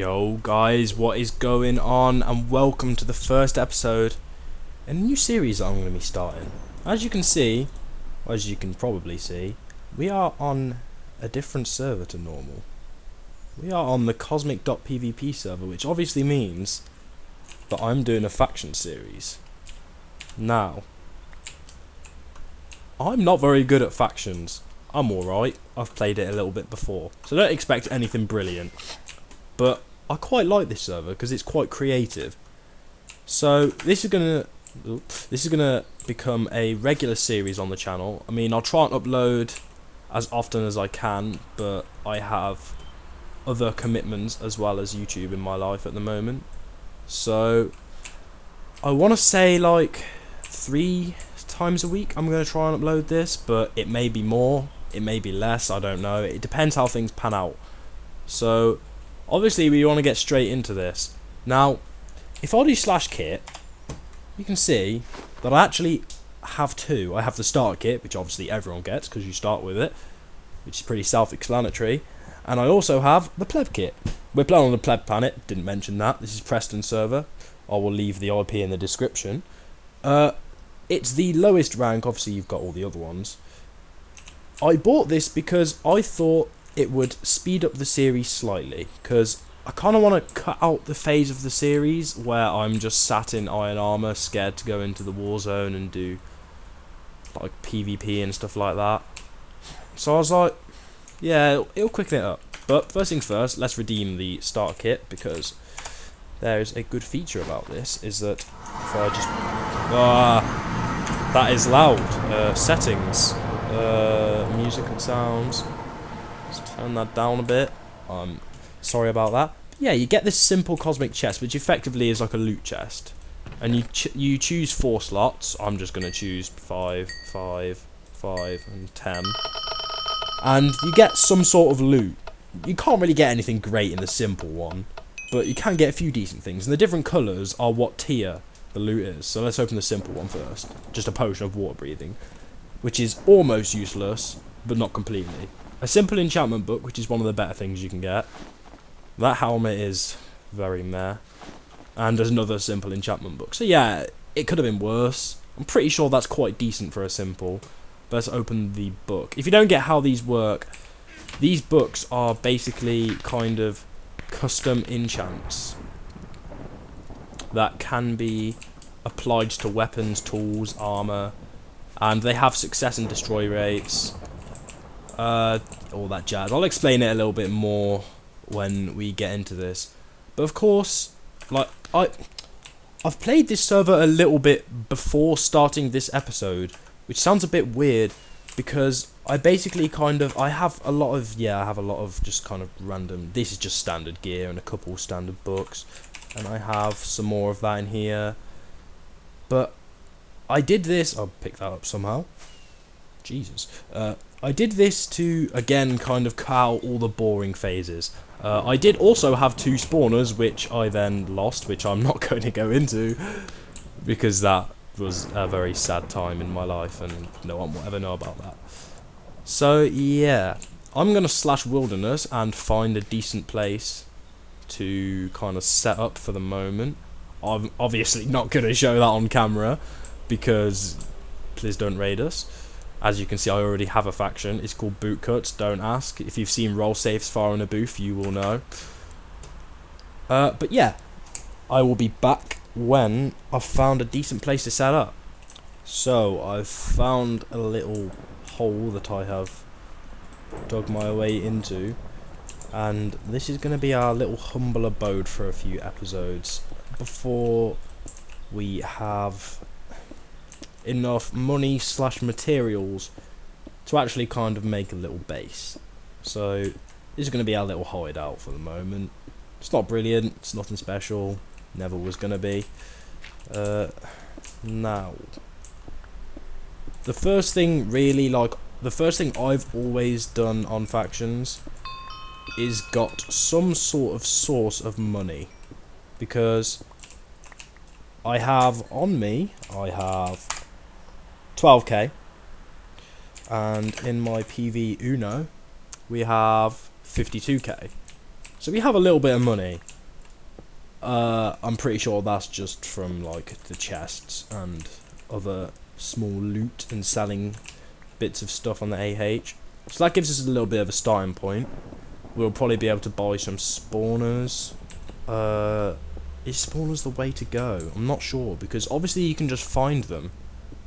Yo guys, what is going on, and welcome to the first episode in a new series that I'm going to be starting. As you can see, or as you can probably see, we are on a different server to normal. We are on the Cosmic.pvp server, which obviously means that I'm doing a faction series. Now, I'm not very good at factions. I'm alright, I've played it a little bit before, so don't expect anything brilliant. But I quite like this server because it's quite creative. So this is gonna become a regular series on the channel. I mean, I'll try and upload as often as I can, but I have other commitments as well as YouTube in my life at the moment. So I want to say like 3 times a week I'm going to try and upload this, but it may be more, it may be less, I don't know. It depends how things pan out. So obviously we want to get straight into this. Now, if I do /kit, you can see that I actually have two. I have the starter kit, which obviously everyone gets because you start with it, which is pretty self-explanatory. And I also have the pleb kit. We're playing on the pleb planet, didn't mention that. This is Preston server. I will leave the IP in the description. It's the lowest rank, obviously you've got all the other ones. I bought this because I thought it would speed up the series slightly, because I kind of want to cut out the phase of the series where I'm just sat in iron armor scared to go into the war zone and do like PvP and stuff like that. So I was like, yeah, it'll quicken it up. But first things first, let's redeem the starter kit, because there's a good feature about this, is that if I just that is loud. Settings, music and sounds. Let's turn that down a bit. Sorry about that. Yeah, you get this simple cosmic chest, which effectively is like a loot chest, and you choose 4 slots. I'm just gonna choose 5, 5, 5, and 10, and you get some sort of loot. You can't really get anything great in the simple one, but you can get a few decent things, and the different colours are what tier the loot is. So let's open the simple one first. Just a potion of water breathing, which is almost useless, but not completely. A simple enchantment book, which is one of the better things you can get. That helmet is very meh. And there's another simple enchantment book. So yeah, it could have been worse. I'm pretty sure that's quite decent for a simple. But let's open the book. If you don't get how these work, these books are basically kind of custom enchants that can be applied to weapons, tools, armor, and they have success and destroy rates. All that jazz. I'll explain it a little bit more when we get into this. But of course, like I've played this server a little bit before starting this episode, which sounds a bit weird because I basically I have a lot of just kind of random. This is just standard gear and a couple standard books, and I have some more of that in here. But I did this. I'll pick that up somehow. Jesus. I did this to, again, kind of cut out all the boring phases. I did also have 2 spawners, which I then lost, which I'm not going to go into, because that was a very sad time in my life, and no one will ever know about that. So, yeah. I'm going to /wilderness and find a decent place to kind of set up for the moment. I'm obviously not going to show that on camera, because please don't raid us. As you can see, I already have a faction. It's called Bootcuts. Don't ask. If you've seen roll safes far in a booth, you will know. But yeah, I will be back when I've found a decent place to set up. So, I've found a little hole that I have dug my way into. And this is going to be our little humble abode for a few episodes before we have enough money / materials to actually kind of make a little base. So this is going to be our little hideout for the moment. It's not brilliant, it's nothing special, never was going to be. Now, the first thing I've always done on factions is got some sort of source of money, because I have 12k, and in my PV Uno we have 52k. So we have a little bit of money. I'm pretty sure that's just from like the chests and other small loot and selling bits of stuff on the AH. So that gives us a little bit of a starting point. We'll probably be able to buy some spawners. Is spawners the way to go? I'm not sure, because obviously you can just find them.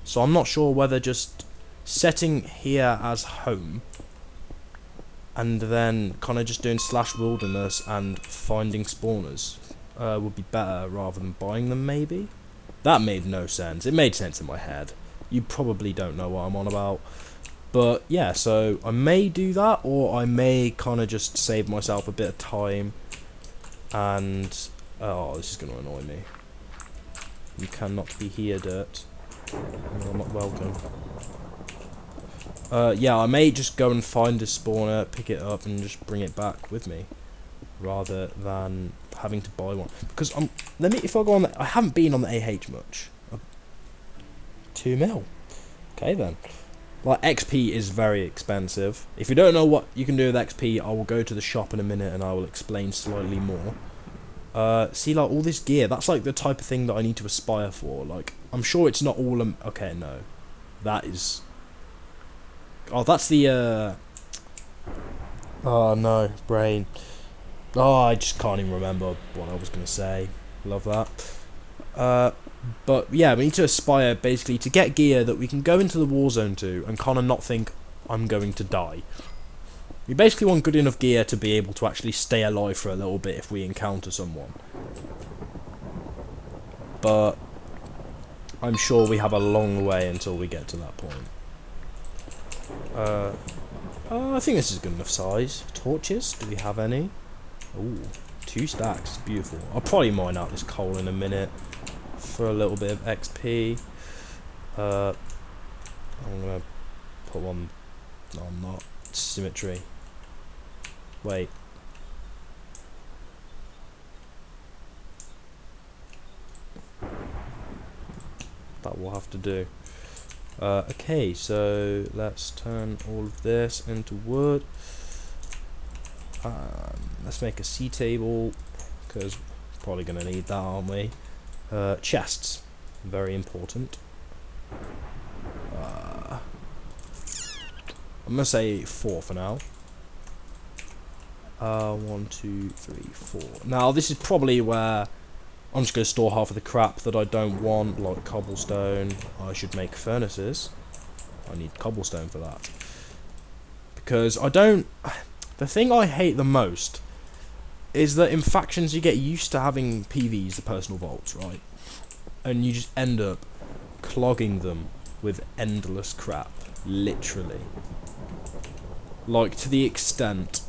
So I'm not sure whether just setting here as home and then kind of just doing /wilderness and finding spawners would be better rather than buying them, maybe? That made no sense. It made sense in my head. You probably don't know what I'm on about. But yeah, so I may do that, or I may kind of just save myself a bit of time. And oh, this is going to annoy me. You cannot be here, dirt. You're not welcome. Yeah, I may just go and find a spawner, pick it up, and just bring it back with me, rather than having to buy one. Because if I go on, I haven't been on the AH much. 2 mil. Okay then. Like, XP is very expensive. If you don't know what you can do with XP, I will go to the shop in a minute and I will explain slightly more. See, like, all this gear, that's like the type of thing that I need to aspire for. Like, I'm sure it's not all... okay, no. That is... oh, that's the, oh, no, brain. Oh, I just can't even remember what I was going to say. Love that. But yeah, we need to aspire basically to get gear that we can go into the war zone to and kind of not think I'm going to die. We basically want good enough gear to be able to actually stay alive for a little bit if we encounter someone. But I'm sure we have a long way until we get to that point. I think this is good enough size. Torches, do we have any? Ooh, 2 stacks, beautiful. I'll probably mine out this coal in a minute for a little bit of XP. I'm gonna put one... no, I'm not. Symmetry. Wait. That will have to do. Okay, so let's turn all of this into wood. Let's make a sea table, because we're probably going to need that, aren't we? Chests, very important. I'm going to say 4 for now. 1, 2, 3, 4. Now, this is probably where I'm just going to store half of the crap that I don't want, like cobblestone. I should make furnaces. I need cobblestone for that. Because I don't... the thing I hate the most is that in factions you get used to having PVs, the personal vaults, right? And you just end up clogging them with endless crap. Literally. Like, to the extent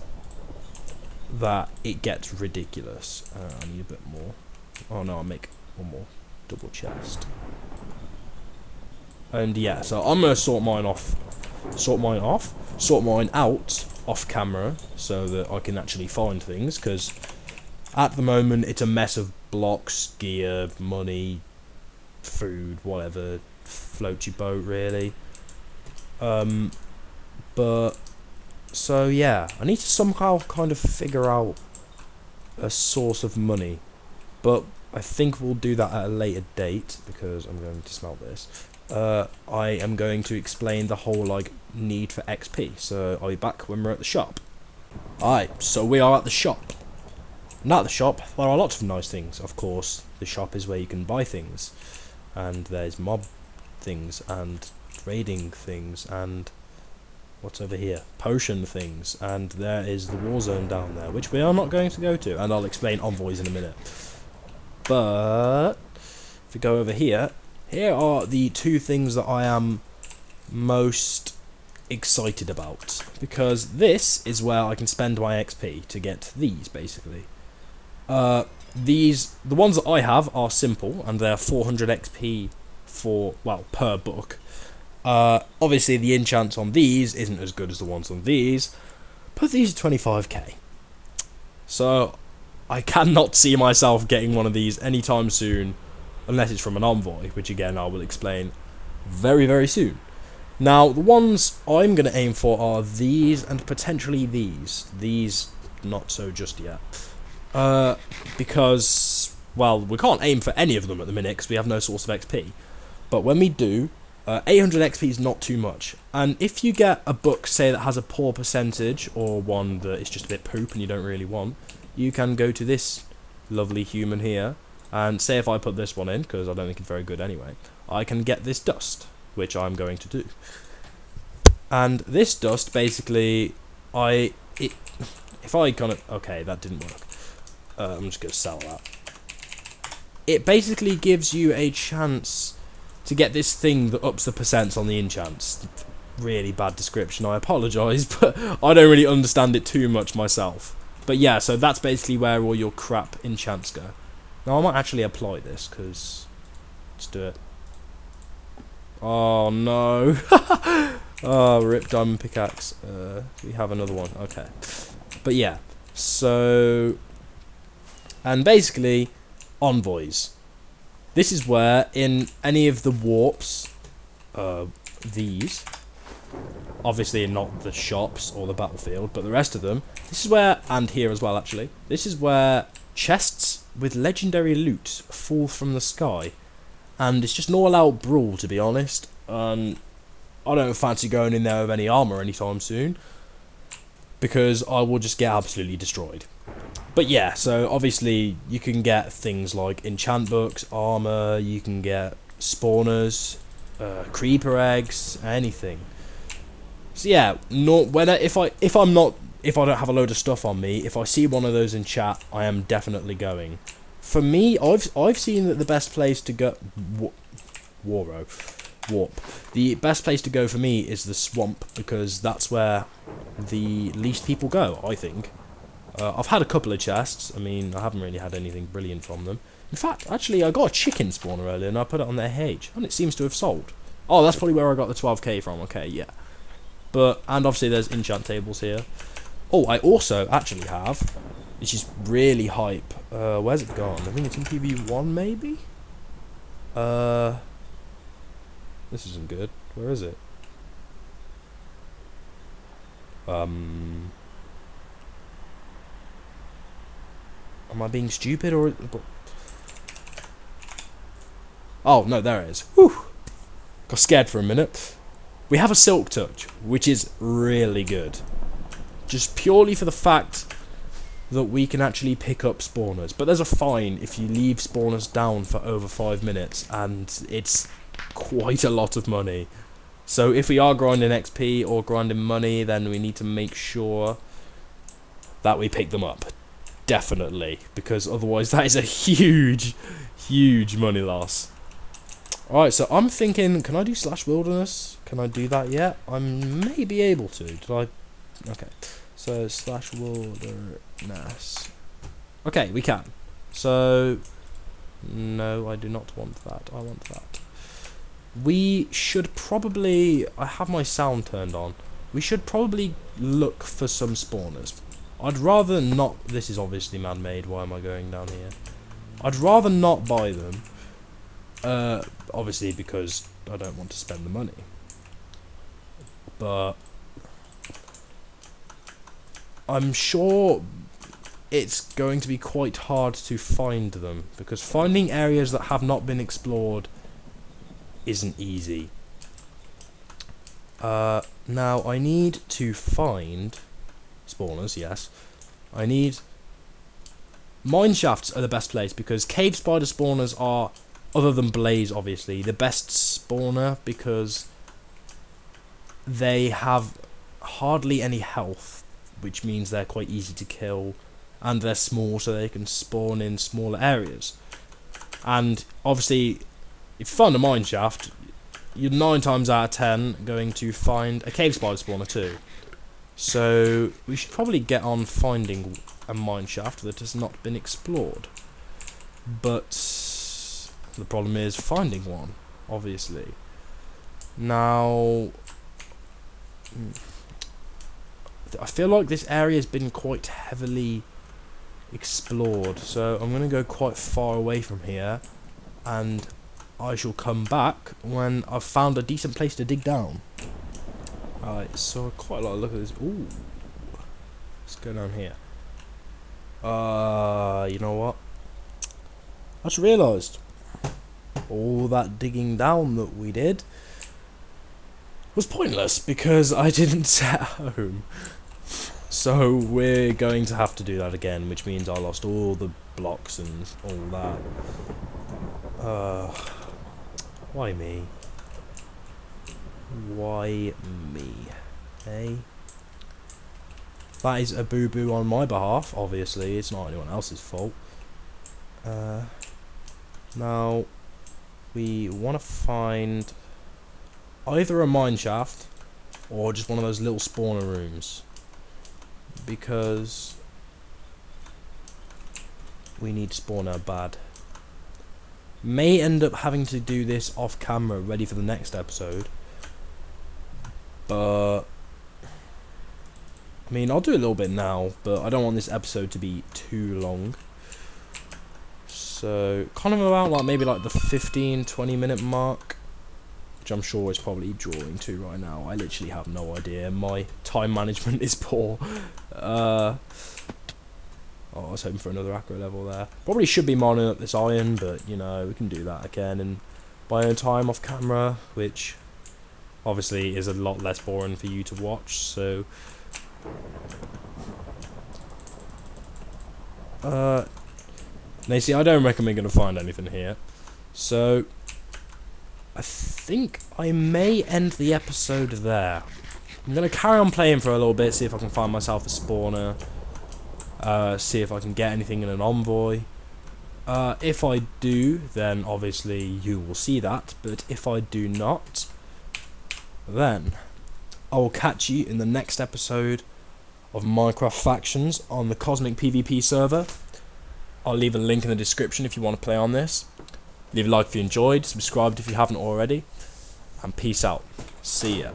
that it gets ridiculous. I need a bit more. Oh no, I'll make one more double chest. And yeah, so I'm gonna sort mine out off camera so that I can actually find things, because at the moment it's a mess of blocks, gear, money, food, whatever floats your boat really. But so yeah, I need to somehow kind of figure out a source of money. But I think we'll do that at a later date, because I'm going to smelt this. I am going to explain the whole, like, need for XP. So I'll be back when we're at the shop. Alright, so we are at the shop. And at the shop, there are lots of nice things. Of course, the shop is where you can buy things. And there's mob things, and trading things, and... what's over here? Potion things. And there is the war zone down there, which we are not going to go to. And I'll explain envoys in a minute. But if we go over here, here are the 2 things that I am most excited about, because this is where I can spend my XP to get these, basically. The ones that I have are simple, and they're 400 XP for, well, per book. Obviously the enchants on these isn't as good as the ones on these, but these are 25k. So I cannot see myself getting one of these anytime soon, unless it's from an envoy, which again I will explain very, very soon. Now, the ones I'm going to aim for are these, and potentially these. These not so just yet. Because, well, we can't aim for any of them at the minute because we have no source of XP. But when we do, 800 XP is not too much. And if you get a book, say, that has a poor percentage, or one that is just a bit poop and you don't really want, you can go to this lovely human here, and say if I put this one in, because I don't think it's very good anyway, I can get this dust, which I'm going to do. And this dust, basically, if I kind of... Okay, that didn't work. I'm just going to sell that. It basically gives you a chance to get this thing that ups the percents on the enchants. Really bad description, I apologise, but I don't really understand it too much myself. But yeah, so that's basically where all your crap enchants go. Now I might actually apply this, because... Let's do it. Oh no! Oh, rip diamond pickaxe. We have another one, okay. But yeah, so... And basically, envoys. This is where, in any of the warps, these, obviously not the shops or the battlefield, but the rest of them, this is where, and here as well actually, this is where chests with legendary loot fall from the sky. And it's just an all-out brawl, to be honest. I don't fancy going in there with any armour anytime soon, because I will just get absolutely destroyed. But yeah, so obviously you can get things like enchant books, armor, you can get spawners, creeper eggs, anything. So yeah, if I don't have a load of stuff on me, if I see one of those in chat, I am definitely going. For me, I've seen that the best place to go warp. The best place to go for me is the swamp, because that's where the least people go, I think. I've had a couple of chests. I mean, I haven't really had anything brilliant from them. In fact, actually, I got a chicken spawner earlier, and I put it on their H, and it seems to have sold. Oh, that's probably where I got the 12k from. Okay, yeah. And obviously there's enchant tables here. Oh, I also actually have, which is really hype. Where's it gone? I think it's in PV1, maybe? This isn't good. Where is it? Am I being stupid or... Oh, no, there it is. Whew. Got scared for a minute. We have a Silk Touch, which is really good. Just purely for the fact that we can actually pick up spawners. But there's a fine if you leave spawners down for over 5 minutes, and it's quite a lot of money. So if we are grinding XP or grinding money, then we need to make sure that we pick them up. Definitely, because otherwise that is a huge, huge money loss. Alright, so I'm thinking, can I do /wilderness? Can I do that yet? I may be able to. Did I? Okay, so /wilderness. Okay, we can. So, no, I do not want that. I want that. We should probably... I have my sound turned on. We should probably look for some spawners. I'd rather not... This is obviously man-made. Why am I going down here? I'd rather not buy them. Obviously because I don't want to spend the money. But I'm sure it's going to be quite hard to find them, because finding areas that have not been explored isn't easy. Now I need to find spawners, yes. I need... Mine shafts are the best place, because cave spider spawners are, other than Blaze obviously, the best spawner, because they have hardly any health, which means they're quite easy to kill, and they're small, so they can spawn in smaller areas. And obviously, if you find a mine shaft, you're 9 times out of 10 going to find a cave spider spawner too. So we should probably get on finding a mine shaft that has not been explored. But the problem is finding one, obviously. Now, I feel like this area has been quite heavily explored, so I'm going to go quite far away from here, and I shall come back when I've found a decent place to dig down. Alright, so quite a lot of look at this. Ooh, let's go down here. You know what? I just realised all that digging down that we did was pointless because I didn't set home. So we're going to have to do that again, which means I lost all the blocks and all that. Why me? Why me? Hey? That is a boo-boo on my behalf, obviously. It's not anyone else's fault. Now, we want to find either a mine shaft or just one of those little spawner rooms, because we need spawner bad. May end up having to do this off camera, ready for the next episode, but I mean, I'll do a little bit now, but I don't want this episode to be too long. So kind of about like maybe like the 15-20 minute mark, which I'm sure is probably drawing to right now. I literally have no idea. My time management is poor. Oh, I was hoping for another acro level there. Probably should be mining up this iron, but you know, we can do that again in my own time off camera, which obviously is a lot less boring for you to watch. So now, see, I don't reckon we're going to find anything here. So, I think I may end the episode there. I'm going to carry on playing for a little bit, see if I can find myself a spawner. See if I can get anything in an envoy. If I do, then obviously you will see that. But if I do not, then I will catch you in the next episode of Minecraft Factions on the Cosmic PvP server. I'll leave a link in the description if you want to play on this. Leave a like if you enjoyed, subscribe if you haven't already, and peace out. See ya.